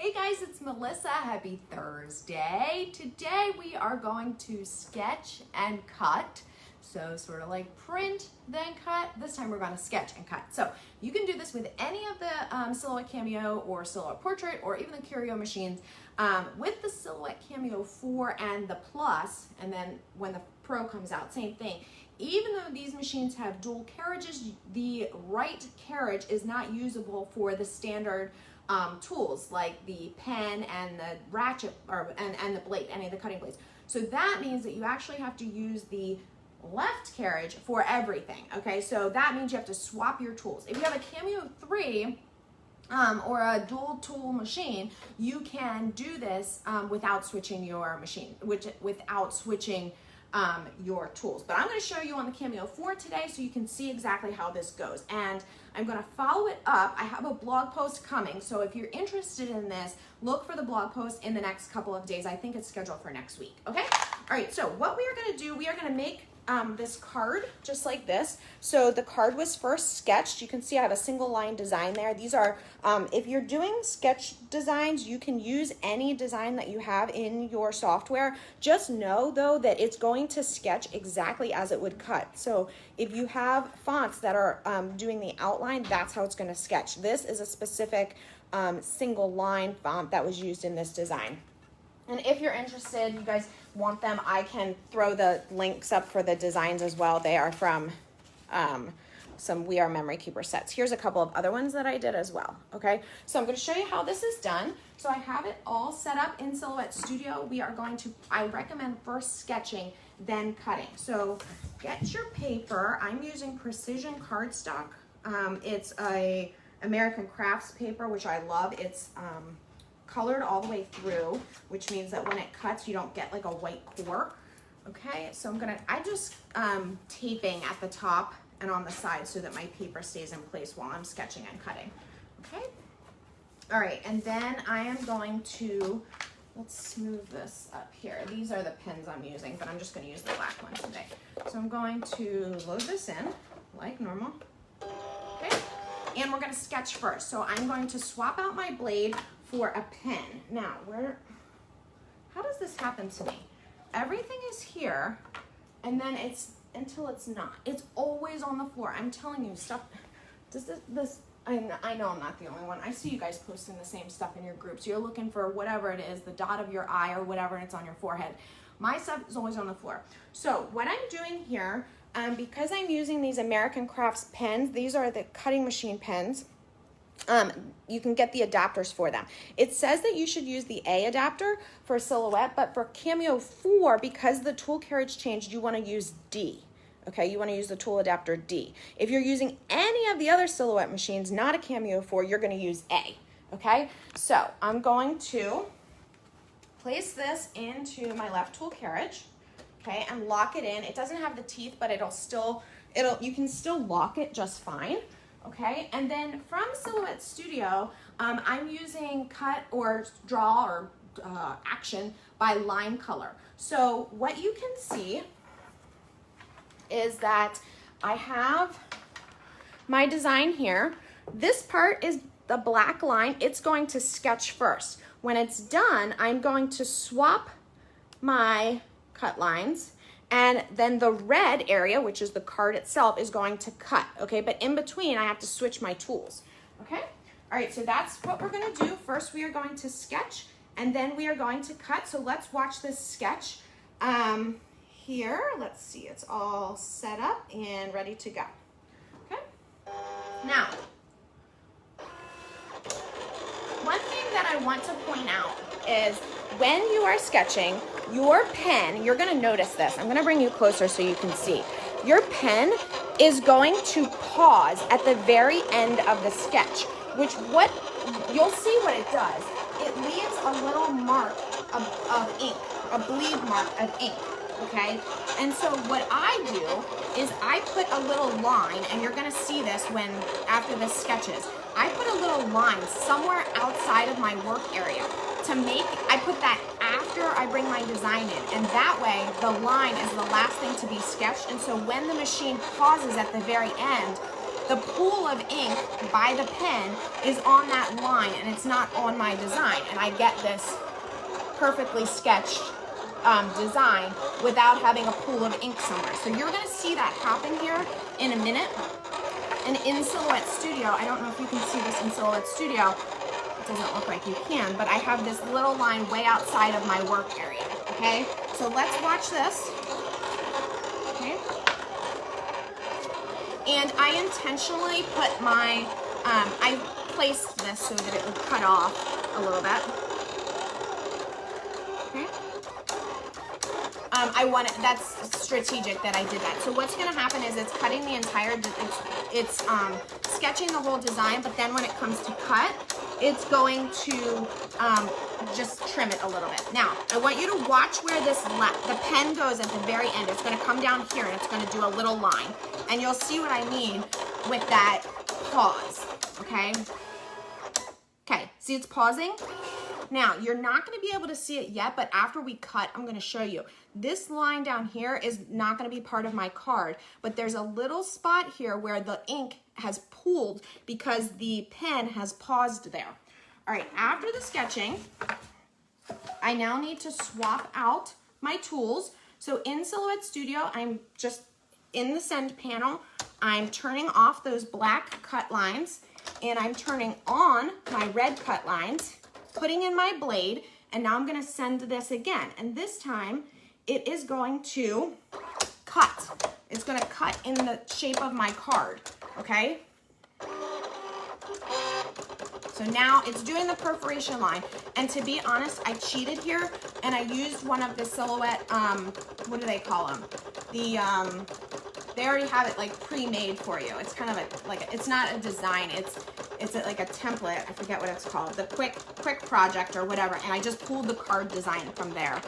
Hey guys, it's Melissa. Happy Thursday. Today we are going to sketch and cut. So sort of like print, then cut. This time we're going to sketch and cut. So you can do this with any of the Silhouette CAMEO or Silhouette Portrait or even the CRICUT machines. With the Silhouette CAMEO 4 and the Plus, and then when the Pro comes out, same thing. Even though these machines have dual carriages, the right carriage is not usable for the standard tools like the pen and the ratchet and the blade, any of the cutting blades. So that means that you actually have to use the left carriage for everything. Okay, so that means you have to swap your tools. If you have a CAMEO 3 or a dual tool machine, you can do this without switching your machine, without switching your tools. But I'm going to show you on the CAMEO 4 today so you can see exactly how this goes. And I'm going to follow it up. I have a blog post coming, so if you're interested in this, look for the blog post in the next couple of days. I think it's scheduled for next week. Okay? All right, so what we are going to do, we are going to make this card just like this. So the card was first sketched. You can see I have a single line design there. These are, if you're doing sketch designs, you can use any design that you have in your software. Just know though that it's going to sketch exactly as it would cut. So if you have fonts that are doing the outline, that's how it's going to sketch. This is a specific single line font that was used in this design. And if you're interested, you guys want them, I can throw the links up for the designs as well. They are from some We Are Memory Keeper sets. Here's a couple of other ones that I did as well. Okay, so I'm going to show you how this is done. So I have it all set up in Silhouette Studio. We are going to, I recommend first sketching, then cutting. So get your paper. I'm using precision cardstock. It's a American Crafts paper, which I love. It's colored all the way through, which means that when it cuts, you don't get like a white core. Okay, so I'm just taping at the top and on the side so that my paper stays in place while I'm sketching and cutting. Okay, all right, and then I am going to, let's smooth this up here. These are the pens I'm using, but I'm just going to use the black one today. So I'm going to load this in like normal. Okay, and we're going to sketch first. So I'm going to swap out my blade for a pen. Now, how does this happen to me? Everything is here, and then until it's not. It's always on the floor. I'm telling you, stuff, I know I'm not the only one. I see you guys posting the same stuff in your groups. You're looking for whatever it is, the dot of your eye or whatever, and it's on your forehead. My stuff is always on the floor. So what I'm doing here, because I'm using these American Crafts pens, these are the cutting machine pens. You can get the adapters for them. It says that you should use the A adapter for Silhouette, but for CAMEO 4, because the tool carriage changed, you want to use D. Okay, you want to use the tool adapter D. If you're using any of the other Silhouette machines, not a CAMEO 4, you're going to use A. Okay, so I'm going to place this into my left tool carriage, okay, and lock it in. It doesn't have the teeth, but you can still lock it just fine. Okay, and then from Silhouette Studio, I'm using cut or draw or action by line color. So what you can see is that I have my design here. This part is the black line. It's going to sketch first. When it's done, I'm going to swap my cut lines, and then the red area, which is the card itself, is going to cut, okay? But in between, I have to switch my tools, okay? All right, so that's what we're gonna do. First, we are going to sketch, and then we are going to cut. So let's watch this sketch. Here, let's see, it's all set up and ready to go, okay? Now, one thing that I want to point out is when you are sketching, your pen, you're going to notice this. I'm going to bring you closer so you can see. Your pen is going to pause at the very end of the sketch, which you'll see what it does. It leaves a little mark of ink, a bleed mark of ink, okay? And so what I do is I put a little line, and you're going to see this after this sketches. I put a little line somewhere outside of my work area I put that after I bring my design in, and that way the line is the last thing to be sketched, and so when the machine pauses at the very end, the pool of ink by the pen is on that line and it's not on my design, and I get this perfectly sketched design without having a pool of ink somewhere. So you're gonna see that happen here in a minute. And in Silhouette Studio, I don't know if you can see this in Silhouette Studio, it doesn't look like you can, but I have this little line way outside of my work area, okay? So let's watch this, okay? And I intentionally put my, I placed this so that it would cut off a little bit. Okay. I want it, that's strategic that I did that. So what's gonna happen is it's cutting the entire, it's sketching the whole design, but then when it comes to cut, it's going to just trim it a little bit. Now, I want you to watch where the pen goes at the very end. It's gonna come down here and it's gonna do a little line. And you'll see what I mean with that pause, okay? Okay, see it's pausing? Now, you're not gonna be able to see it yet, but after we cut, I'm gonna show you. This line down here is not gonna be part of my card, but there's a little spot here where the ink has pooled because the pen has paused there. All right, after the sketching, I now need to swap out my tools. So in Silhouette Studio, I'm just in the send panel, I'm turning off those black cut lines and I'm turning on my red cut lines, putting in my blade, and now I'm gonna send this again. And this time it is going to cut. It's gonna cut in the shape of my card, okay? So now it's doing the perforation line. And to be honest, I cheated here and I used one of the Silhouette, what do they call them? They already have it like pre-made for you. It's kind of it's not a design, it's like a template. I forget what it's called, the quick project or whatever. And I just pulled the card design from there.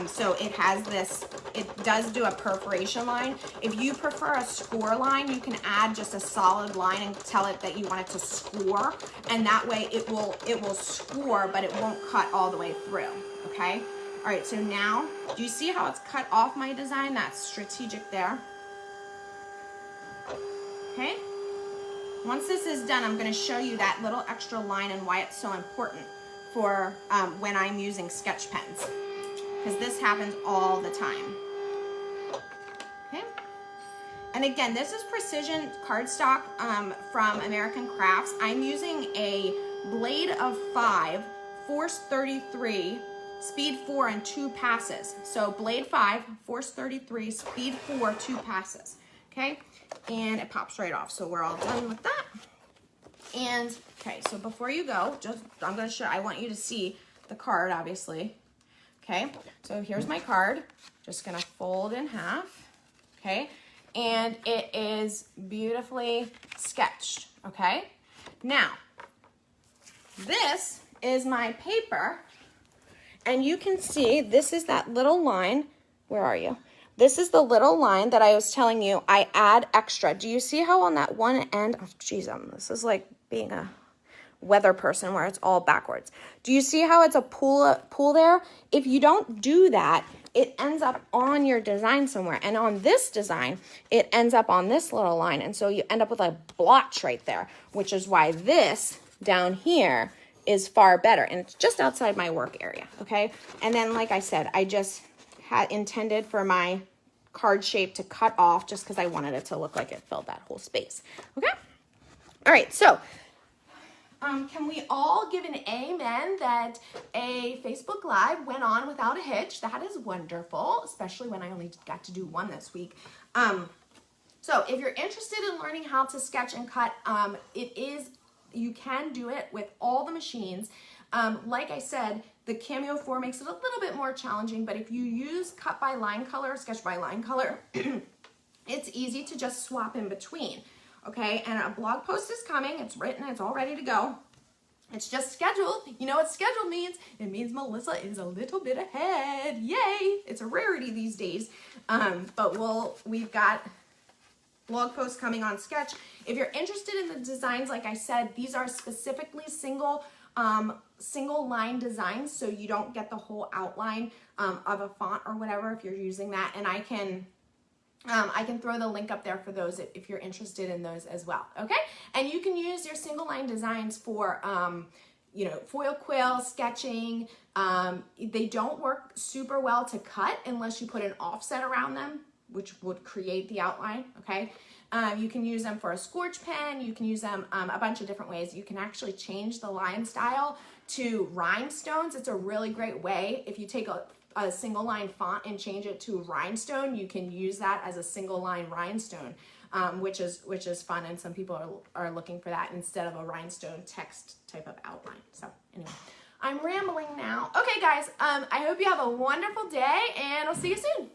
So it has this, it does do a perforation line. If you prefer a score line, you can add just a solid line and tell it that you want it to score. And that way it will score, but it won't cut all the way through, okay? All right, so now, do you see how it's cut off my design? That's strategic there. Okay, once this is done, I'm going to show you that little extra line and why it's so important for when I'm using sketch pens, because this happens all the time. Okay, and again, this is precision cardstock from American Crafts. I'm using a blade of 5, force 33, speed 4, and 2 passes. So blade 5, force 33, speed 4, 2 passes. Okay, and it pops right off. So we're all done with that. And okay, so before you go, I'm gonna show, I want you to see the card, obviously. Okay, so here's my card. Just gonna fold in half, okay? And it is beautifully sketched, okay? Now, this is my paper, and you can see this is that little line. Where are you? This is the little line that I was telling you I add extra. Do you see how on that one end, oh geez, this is like being a weather person where it's all backwards. Do you see how it's a pool there? If you don't do that, it ends up on your design somewhere. And on this design, it ends up on this little line. And so you end up with a blotch right there, which is why this down here is far better. And it's just outside my work area, okay? And then, like I said, I just had intended for my card shape to cut off just because I wanted it to look like it filled that whole space. Okay? All right, so can we all give an amen that a Facebook Live went on without a hitch? That is wonderful, especially when I only got to do one this week. So if you're interested in learning how to sketch and cut, you can do it with all the machines. Like I said, the Cameo 4 makes it a little bit more challenging, but if you use cut by line color, sketch by line color, it's easy to just swap in between, okay? And a blog post is coming, it's written, it's all ready to go. It's just scheduled. You know what scheduled means? It means Melissa is a little bit ahead. Yay! It's a rarity these days. But we've got blog posts coming on Sketch. If you're interested in the designs, like I said, these are specifically single line designs, so you don't get the whole outline of a font or whatever if you're using that. And I can I can throw the link up there for those if you're interested in those as well, okay? And you can use your single line designs for, you know, foil quill, sketching. They don't work super well to cut unless you put an offset around them, which would create the outline, okay? You can use them for a scorch pen. You can use them a bunch of different ways. You can actually change the line style to rhinestones. It's a really great way. If you take a single line font and change it to rhinestone, you can use that as a single line rhinestone, which is fun, and some people are looking for that instead of a rhinestone text type of outline. So anyway, I'm rambling now. Okay guys, I hope you have a wonderful day, and I'll see you soon.